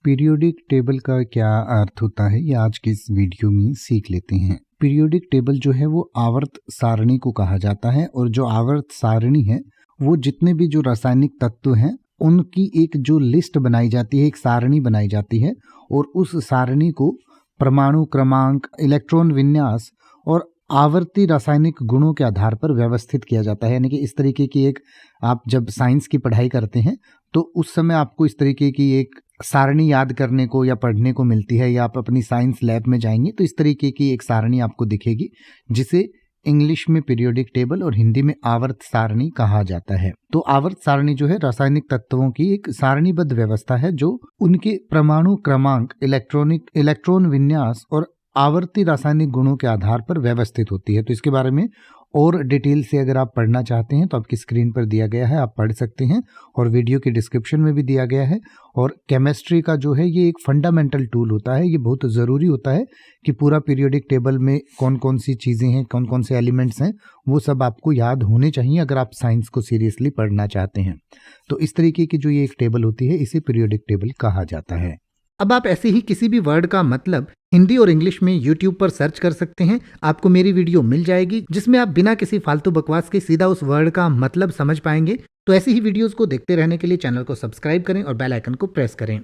Periodic table का क्या अर्थ होता है ये आज के इस वीडियो में सीख लेते हैं। पीरियोडिक टेबल जो है वो आवर्त सारणी को कहा जाता है और जो आवर्त सारणी है वो जितने भी जो रासायनिक तत्व हैं उनकी एक जो लिस्ट बनाई जाती है, एक सारणी बनाई जाती है और उस सारणी को परमाणु क्रमांक, इलेक्ट्रॉन विन्यास और आवर्ती रासायनिक गुणों के आधार पर व्यवस्थित किया जाता है। यानी कि इस तरीके की एक, आप जब साइंस की पढ़ाई करते हैं तो उस समय आपको इस तरीके की एक सारणी याद करने को या पढ़ने को मिलती है, या आप अपनी साइंस लैब में जाएंगे तो इस तरीके की एक सारणी आपको दिखेगी जिसे इंग्लिश में पीरियोडिक टेबल और हिंदी में आवर्त सारणी कहा जाता है। तो आवर्त सारणी जो है रासायनिक तत्वों की एक सारणीबद्ध व्यवस्था है जो उनके परमाणु क्रमांक, इलेक्ट्रॉन विन्यास और आवर्ती रासायनिक गुणों के आधार पर व्यवस्थित होती है। तो इसके बारे में और डिटेल से अगर आप पढ़ना चाहते हैं तो आपकी स्क्रीन पर दिया गया है, आप पढ़ सकते हैं और वीडियो के डिस्क्रिप्शन में भी दिया गया है। और केमिस्ट्री का जो है ये एक फंडामेंटल टूल होता है, ये बहुत ज़रूरी होता है कि पूरा पीरियोडिक टेबल में कौन कौन सी चीज़ें हैं, कौन कौन से एलिमेंट्स हैं, वो सब आपको याद होने चाहिए अगर आप साइंस को सीरियसली पढ़ना चाहते हैं। तो इस तरीके की जो ये एक टेबल होती है इसे पीरियोडिक टेबल कहा जाता है। अब आप ऐसे ही किसी भी वर्ड का मतलब हिंदी और इंग्लिश में YouTube पर सर्च कर सकते हैं। आपको मेरी वीडियो मिल जाएगी जिसमें आप बिना किसी फालतू बकवास के सीधा उस वर्ड का मतलब समझ पाएंगे। तो ऐसी ही वीडियोस को देखते रहने के लिए चैनल को सब्सक्राइब करें और बेल आइकन को प्रेस करें।